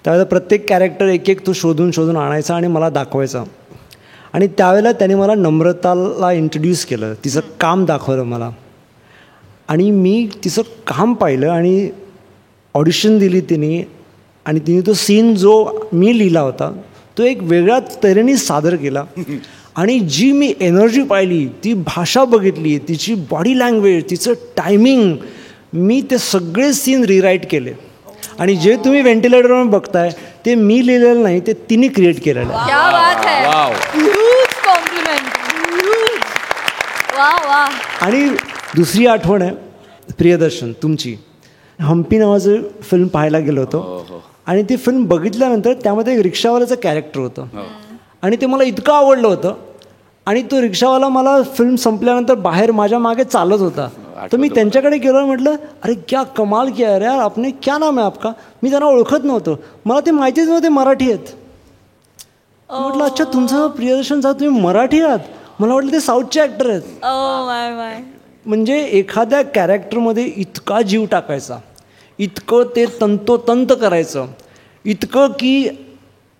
त्यावेळेला प्रत्येक कॅरेक्टर एक एक तो शोधून आणायचा आणि मला दाखवायचा. आणि त्यावेळेला त्याने मला नम्रताला इंट्रोड्यूस केलं. तिचं काम दाखवलं मला आणि मी तिचं काम पाहिलं आणि ऑडिशन दिली तिने आणि तिने तो सीन जो मी लिहिला होता तो एक वेगळ्या तऱ्हेने सादर केला. आणि जी मी एनर्जी पाहिली, ती भाषा बघितली, तिची बॉडी लँग्वेज, तिचं टायमिंग, मी ते सगळे सीन रिराईट केले. आणि जे तुम्ही व्हेंटिलेटरवर बघताय ते मी लिहिलेलं नाही, ते तिने क्रिएट केलेलं आहे. क्या बात है. Huge compliment. वा वा. आणि दुसरी आठवण आहे प्रियदर्शन तुमची. हम्पी नावाचं फिल्म पाहायला गेलो होतो आणि ती फिल्म बघितल्यानंतर त्यामध्ये एक रिक्षावाल्याचं कॅरेक्टर होतं आणि ते मला इतकं आवडलं होतं. आणि तो रिक्षावाला मला फिल्म संपल्यानंतर बाहेर माझ्या मागे चालत होता. तर मी त्यांच्याकडे गेलो आणि म्हटलं अरे क्या कमाल किया अरे यार आपने, क्या नाम आहे आपका. मी त्यांना ओळखत नव्हतं. मला ते माहितीच नव्हते मराठी आहेत. म्हटलं अच्छा तुमचं प्रियदर्शन साहेब तुम्ही मराठी आहात. मला वाटलं ते साऊथचे ॲक्टर आहेत. म्हणजे एखाद्या कॅरेक्टरमध्ये इतका जीव टाकायचा, इतकं ते तंतोतंत करायचं, इतकं की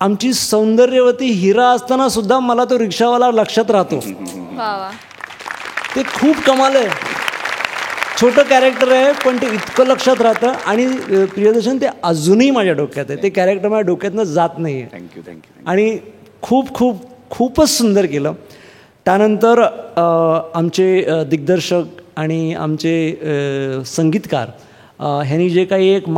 आमची सौंदर्यवती हिरा असताना सुद्धा मला तो रिक्षावाला लक्षात राहतो. ते खूप कमाल आहे. छोटं कॅरेक्टर आहे पण ते इतकं लक्षात राहतं. आणि प्रियदर्शन ते अजूनही माझ्या डोक्यात आहे. ते कॅरेक्टर माझ्या डोक्यातनं जात नाही आहे. थँक्यू. आणि खूपच सुंदर केलं. त्यानंतर आमचे दिग्दर्शक आणि आमचे संगीतकार ह्यांनी जे काही एक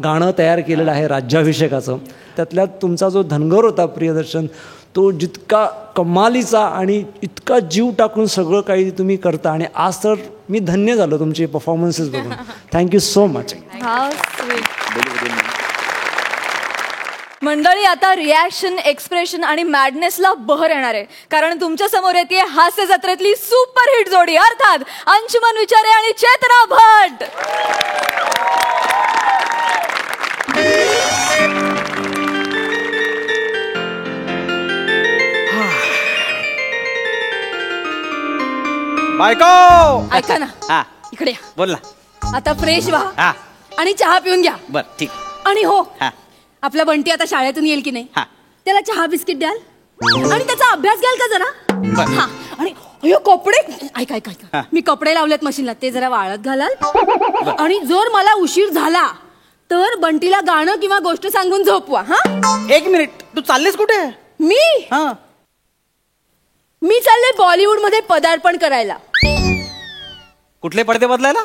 गाणं तयार केलेलं आहे राज्याभिषेकाचं, त्यातल्यात तुमचा जो धनगर होता प्रियदर्शन, तो जितका कमालीचा आणि इतका जीव टाकून सगळं काही तुम्ही करता. आणि आज तर मी धन्य झालो तुमचे परफॉर्मन्सेस बघून. Thank you so much. मंडळी, आता रिॲक्शन, एक्सप्रेशन आणि मॅडनेसला बहर येणार आहे, कारण तुमच्या समोर येते हास्य जत्रेतली सुपरहिट जोडी, अर्थात अंशुमन विचारे आणि चेतना भट. बायको ऐका ना, हा इकडे या. बोल ना. आता फ्रेश व्हा हा आणि चहा पिऊन घ्या. बर ठीक. आणि हो, हा आपला बंटी आता शाळेतून येईल की नाही, हा त्याला चहा बिस्किट द्याल आणि त्याचा अभ्यास घ्याल का जरा. बर. हा, आणि अयो कपडे, ऐका ऐका हा. ऐका, मी कपडे लावलेत मशीनला, ते जरा वाळत घालाल. आणि जर मला उशीर झाला तर बंटीला गाणं किंवा गोष्ट सांगून झोपवा. हा, 1 मिनिट, तू चाललीस कुठे? मी हा मी चालले बॉलिवूड मध्ये पदार्पण करायला. कुठले पडदे बदलायला?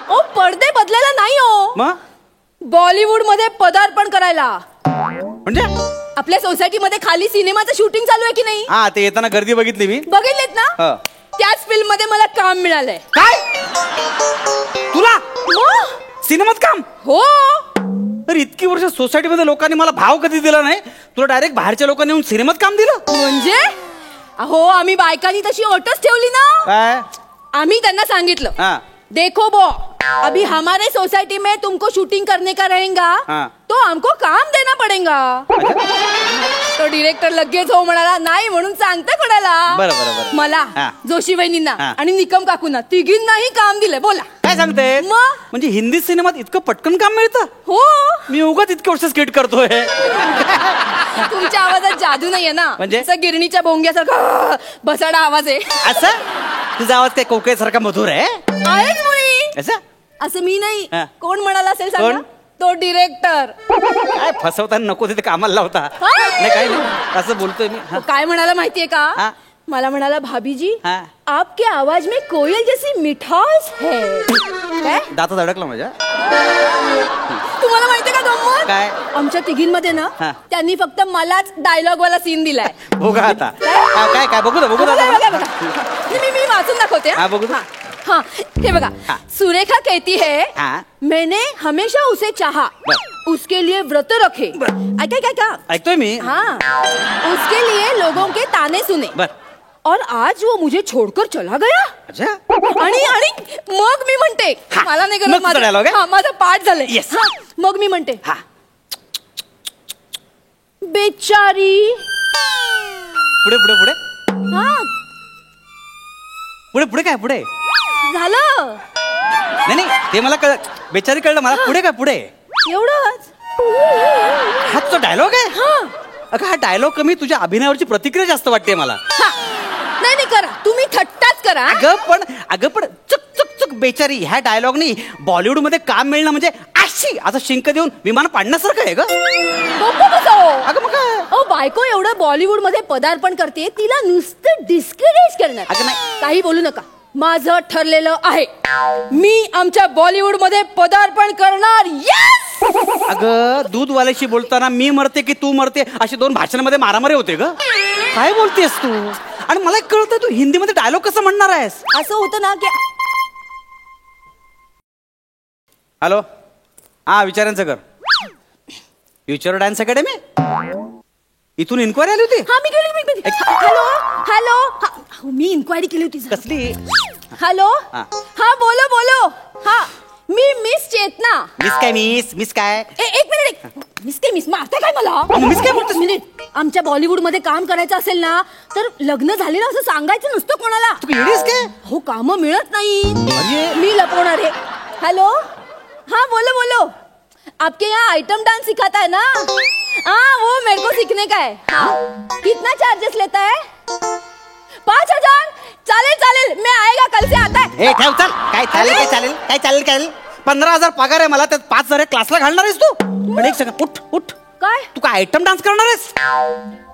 ओ, पडदे बदलायला नाही हो, मग बॉलिवूड मध्ये पदार्पण करायला. म्हणजे? आपल्या सोसायटीमध्ये खाली सिनेमाचं शूटिंग चालू आहे की नाही? हा, ते येताना गर्दी बघितली मी. बघितलेत ना? हा. त्याच फिल्म मध्ये मला काम मिळालंय. काय तुला मग? सिनेमात काम? हो. तर इतकी वर्ष सोसायटीमध्ये लोकांनी मला भाव कधी दिला नाही, तुला डायरेक्ट बाहेरच्या लोकांनी येऊन सिनेमात काम दिलं? म्हणजे अहो, आम्ही बायकांनी तशी अटच ठेवली ना. काय? आम्ही त्यांना सांगितलं, हा. देखो बो, अभी हमारे सोसाइटी में तुमको शूटिंग करने का रहेगा, हाँ. तो हमको काम देना पड़ेगा. तो डिरेक्टर लगेच हो म्हणाला. नाही म्हणून सांगते कोणाला? बरं, बरं, बरं. मला, हा. जोशी वहिनींना हा. आणि निकम काकूंना, तिघींनाही काम दिलंय. बोला. काय सांगते? मग? म्हणजे हिंदी सिनेमात इतकं पटकन काम मिळतं? हो. मी उगाच इतके वर्ष स्किट करतोय. तुमच्या आवाजात जादू नाहीये ना, म्हणजे? असं गिरणीच्या भोंग्यासारखा बसाडा आवाज आहे. असं तुझा आवाज काय कोकळेसारखा मधुर आहे? आहेच मुली. असं मी नाही. हा. कोण म्हणाला असेल सांगा? कोण? तो डिरेक्टर. काय फसवताना नको तिथे कामाला लावता. हा? नाही काय नाही, असं बोलतोय मी. हा. काय म्हणाला माहितीये हा. का? मला म्हणाला, भाभीजी हा. आपके आवाज में कोयल जैसी मिठास है. काय? दातात अडकलं माझ्या. तुम्हाला माहितीये का गंमत? काय? आमच्या तिघींमध्ये ना, हा. त्यांनी फक्त मलाच डायलॉग वाला सीन दिलाय. बघा आता. हा, काय काय बघू बघू बघा, दादा. बघा, बघा. मी वाचून दाखवते. हा, बघू दे. हाँ, हे बघा. हा. सुरेखा कहती है, हा. मैंने हमेशा उसे चाहा, उसके लिए व्रत रखे. ऐका काय का? ऐकतोय मी. हाँ, उसके लिए लोगों के ताने सुने. बर. और आज वो मुझे छोड़कर चला गया. अच्छा. आणि आणि मग मी म्हणते, हा. मला नाही मग तुझा dialogue आहे? माझा पाठ झालंय. Yes. हा, मग मी म्हणते, हा. बेचारी. पुढे पुढे पुढे हा, पुढे पुढे काय पुढे? झालं नाही नाही, ते मला कळ, बेचारी कळलं मला. पुढे काय पुढे? एवढंच. हा तुझा डायलॉग आहे? हा. अगं हा डायलॉग कमी, तुझ्या अभिनयावरची प्रतिक्रिया जास्त वाटते मला. हा. नाही नाही, करा तुम्ही, थट्टाच करा. अगं पण चुक चुक चुक बेचारी ह्या डायलॉगनी बॉलिवूड मध्ये काम मिळणं म्हणजे अशी आता शिंक देऊन विमान पाडण्यासारखं आहे ग. अगं मग काय? बायको एवढं बॉलिवूड मध्ये पदार्पण करते, तिला नुसतं डिस्करेज करणार. अगं नाही. काही बोलू नका. माझं ठरलेलं आहे, मी आमच्या बॉलिवूड मध्ये पदार्पण करणार. येस. अगं दूधवाल्याशी बोलताना मी मरते की तू मरते अशी 2 भाषणांमध्ये मारामारी होते ग. काय बोलतेस तू? आणि मला कळतं तू हिंदीमध्ये डायलॉग कसं म्हणणार आहेस? असं होतं ना की. हॅलो, हा विचारांचं कर. फ्युचर डान्स अकॅडमी इथून इन्क्वायरी आली होती. हा, मी केली. Hello hello. मी इन्क्वायरी केली होती. कसली? हॅलो. हा बोलो बोलो. हा, मी मिस चेतना. मिस काय? एक मिनिट. मिस मारता काय मला? मिस काय बोलतोस? मिनिट. आमच्या बॉलिवूड मध्ये काम करायचं असेल ना, तर लग्न झालेलं असं सांगायचं नसतं कोणाला. तू येडीस काय? हो, काम मिळत नाही. अरे. मी लपवणार आहे. हॅलो. हाँ बोलो बोलो. आपके यहाँ आइटम डांस सिखाता है ना? हाँ, वो मेरे को सीखने का है. हाँ, कितना चार्जेस लेता है? 5,000. चालेल, मैं आएगा, कल से आता है. हे ठेव, चल. काय चालेल 15,000 पगार आहे मला, त्यात 5,000 क्लासला घालणार आहेस तू? पण एक सेकंड, उठ. काय? तू काय आयटम डान्स करणार आहेस?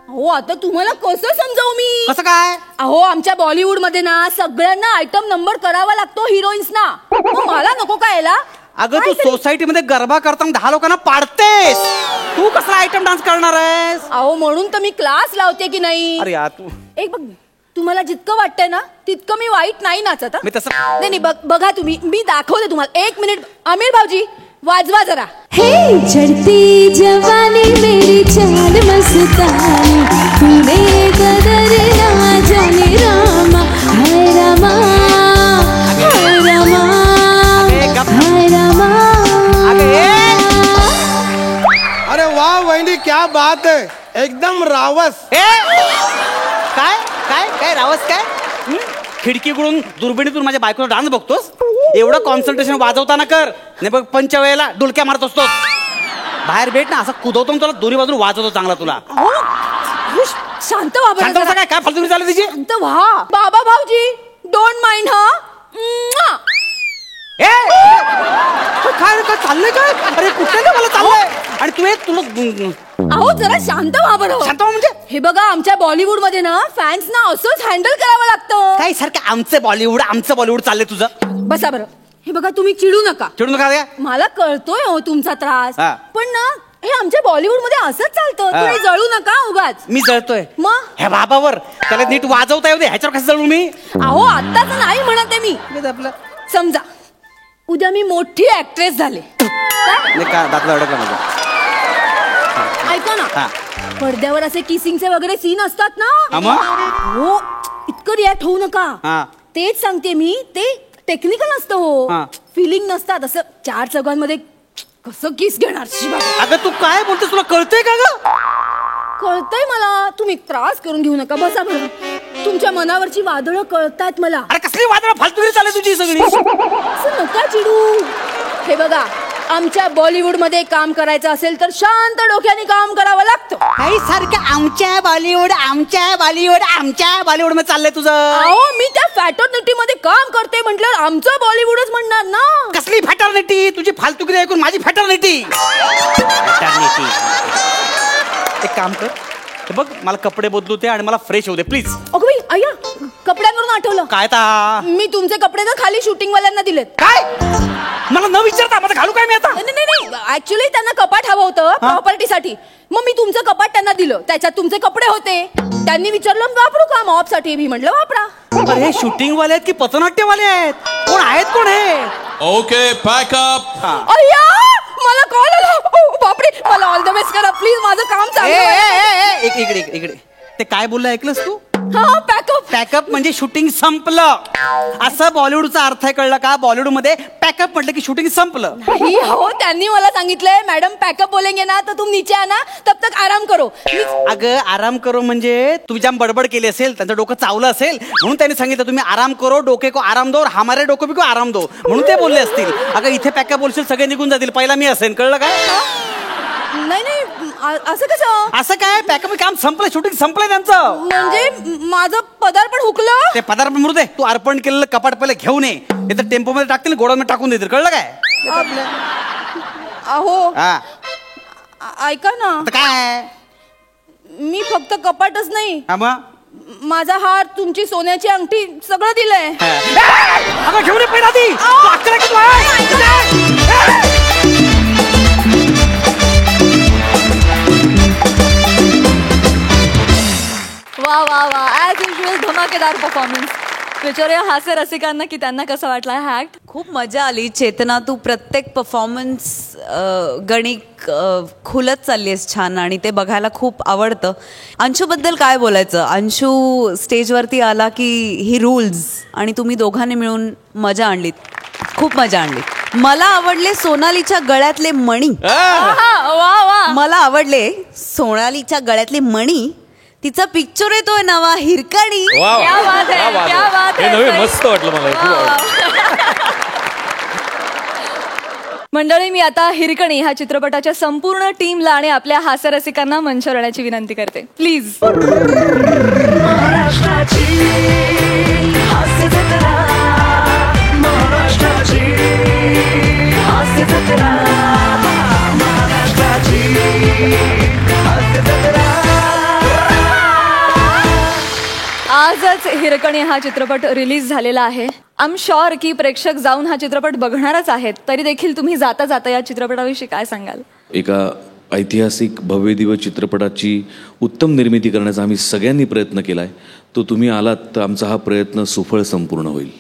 हो, आता तुम्हाला कसं समजावू मी? कसं काय? अहो, आमच्या बॉलिवूड मध्ये ना सगळ्यांना आयटम नंबर करावा लागतो हिरोईन्स ना. मला नको काय याला. अगं तू सोसायटीमध्ये गरबा करताना 10 लोकांना पाडतेस, तू कसला आयटम डान्स करणार आहेस? अहो, म्हणून तर मी क्लास लावते की नाही. अरे यार तू एक बघ, तुम्हाला जितकं वाटतंय ना तितकं मी वाईट नाही नाचत. मी तसं नाही बघा तुम्ही, मी दाखवते तुम्हाला. 1 मिनिट. आमिर भाऊजी वाजवा जरा. हे चढ़ती जवानी मेरी चाल मस्तानी तूने कदर ना जाने रामा हाय रामा हाय रामा हाय रामा. अरे वाह वहिनी, क्या बात है, एकदम रावस. काय काय काय रावस काय? खिडकीकडून दुर्बिणीतून माझ्या बायकोला डान्स बघतोस? एवढं कॉन्सन्ट्रेशन वाजवताना कर. नाही बघ पंचवेळेला डुलक्या मारत असतो. बाहेर भेट ना, असं कुदवतो तुला दोन्ही बाजून वाजवतो चांगला तुला. शांत व्हा बरं शांत जरा. बसा काय काय फालतू चालू तिची? शांत व्हा. बाबा भाऊजी डोंट माइंड हा. काय काय चाललंय काय? अरे कुठे मला चाललंय? आणि तू एक तुला अहो जरा शांत व्हा बरं. शांत व्हा म्हणजे? हे बघा आमच्या बॉलिवूड मध्ये ना फॅन्स ना असंच हँडल करावं लागतं. काय सारखं आमचं बॉलिवूड चाललंय तुझं? बसा बरं. हे बघा तुम्ही चिडू नका. चिडू नका काय? मला कळतोय हो तुमचा त्रास, हा. पण ना हे आमच्या बॉलिवूड मध्ये असंच चालतं. हा. तुम्ही जळू नका उगाच. मी जळतोय मग ह्या बाबावर. त्याला नीट वाजवता येऊ दे, ह्याच्यावर कसं जळू मी? अहो आत्ताच नाही म्हणत आहे मी. आपलं समजा उद्या मी मोठी ऍक्ट्रेस झाले. नाही का दाखला अडकला माझा. ऐका ना, हा. पडद्यावर असे किसिंगचे वगैरे सीन असतात ना, हा मग? हो इतकं रिॲक्ट होऊ नका. हा. तेच सांगते मी, ते टेक्निकल असतं हो. हा. फिलिंग नसतात. असं चार चौघांमध्ये कसं किस घेणार शिवा. अगं तू काय बोलतेस, तुला कळतंय का ग? कळतंय मला. तुम्ही त्रास करून घेऊ नका. बसा बरं. तुमच्या मनावरची वादळं कळतायत मला. अरे कसली वादळ फालतुगिरी चालली तुझी सगळी? असं नका चिडू. हे बघा आमच्या बॉलिवूड मध्ये काम करायचं असेल तर शांत डोक्याने काम करावं लागतं. काही सारखं आमच्या बॉलिवूड मध्ये चाललंय तुझं. अहो मी त्या फॅटर्निटी मध्ये काम करते म्हटलं आमचं बॉलिवूडच म्हणणार ना. कसली फॅटर्निटी? तुझी फालतुगिरी ऐकून माझी फॅटर्निटी. एक काम कर, हे बघ मला कपडे बदलू दे आणि मला फ्रेश होऊ दे प्लीज. अगं बाई अय्या, कपड्यांवरून आठवलं. काय ता? मी तुमचे कपडे ना खाली शूटिंग वाल्यांना दिलेत. काय? मला न विचारता माझं घालू काय मी आता? नाही ऍक्च्युली त्यांना कपाट हवं होतं प्रॉपर्टीसाठी. मग मी तुमचं कपाट त्यांना दिलं. त्याच्यात तुमचे कपडे होते. त्यांनी विचारलं वापरू का मॉप साठी? मी म्हटलं वापरा. अरे हे शूटिंग वाले आहेत की पथनाट्यवाले आहेत? कोण आहेत कोण हे? Okay pack up. अय्या मला कॉल आला. बापरे, मला ऑल द बेस्ट करा प्लीज. माझं काम चालू आहे. इकडे ते काय बोललं ऐकलंस तू? हा पॅकअप म्हणजे शूटिंग संपलं असं बॉलिवूडचा अर्थ आहे, कळलं का? बॉलिवूड मध्ये पॅकअप म्हटलं की शूटिंग संपलं. नाही हो, त्यांनी मला सांगितलंय मॅडम पॅकअप बोलेंगे ना तर तुम नीचे आना तब तक आराम करो. अगं आराम करो म्हणजे तुम्ही जाम बडबड केली असेल, त्यांचं डोकं चावलं असेल म्हणून त्यांनी सांगितलं तुम्ही आराम करो, डोके को आराम दो, हमारे डोके को आराम दो म्हणून ते बोलले असतील. अगं इथे पॅकअप बोलशील सगळे निघून जातील, पहिला मी असेल, कळलं काय? नाही असं कसं? असं काय? पॅकअप काम संपलं, शूटिंग संपलंय त्यांचं. म्हणजे माझं पदार्पण हुकलं. ते पदार्पण मरू दे, तू अर्पण केलेलं कपाट पहिले घेऊन ये, नाही तर टेम्पो मध्ये टाकतील, गोडाऊन टाकून देतील, कळलं काय? अहो हा ऐका ना, काय मी फक्त कपाटच नाही, माझा हार, तुमची सोन्याची अंगठी सगळं दिलंय. अगं घेऊन ये पहिला ती. वा वा वा, ऍज युजल धमाकेदार परफॉर्मन्स. विचारूया हास्य रसिकांना की त्यांना कसं वाटलं हा ऍक्ट. खूप मजा आली. चेतना, तू प्रत्येक परफॉर्मन्स गणिक खुलत चालली आहेस छान आणि ते बघायला खूप आवडतं. अंशूबद्दल काय बोलायचं? अंशू स्टेजवरती आला की ही रूल्स आणि तुम्ही दोघांनी मिळून मजा आणलीत, खूप मजा आणलीत. मला आवडले सोनालीच्या गळ्यातले मणी. वा वा, मला आवडले सोनालीच्या गळ्यातले मणी. तिचा पिक्चर येतोय नवा हिरकणी. मस्त वाटलं मला. मंडळी, मी आता हिरकणी ह्या चित्रपटाच्या संपूर्ण टीमला आणि आपल्या हास्यरसिकांना मंचावर येण्याची विनंती करते, प्लीज. आजच हिरकणी हा चित्रपट रिलीज झालेला आहे. आय एम शुअर की प्रेक्षक जाऊन हा चित्रपट बघणारच आहेत. तरी देखील तुम्ही जाता जाता या चित्रपटाविषयी काय सांगाल? एका ऐतिहासिक भव्यदिव्य चित्रपटाची उत्तम निर्मिती करण्याचा आम्ही सगळ्यांनी प्रयत्न केलाय. तो तुम्ही आलात तर आमचा हा प्रयत्न सुफळ संपूर्ण होईल.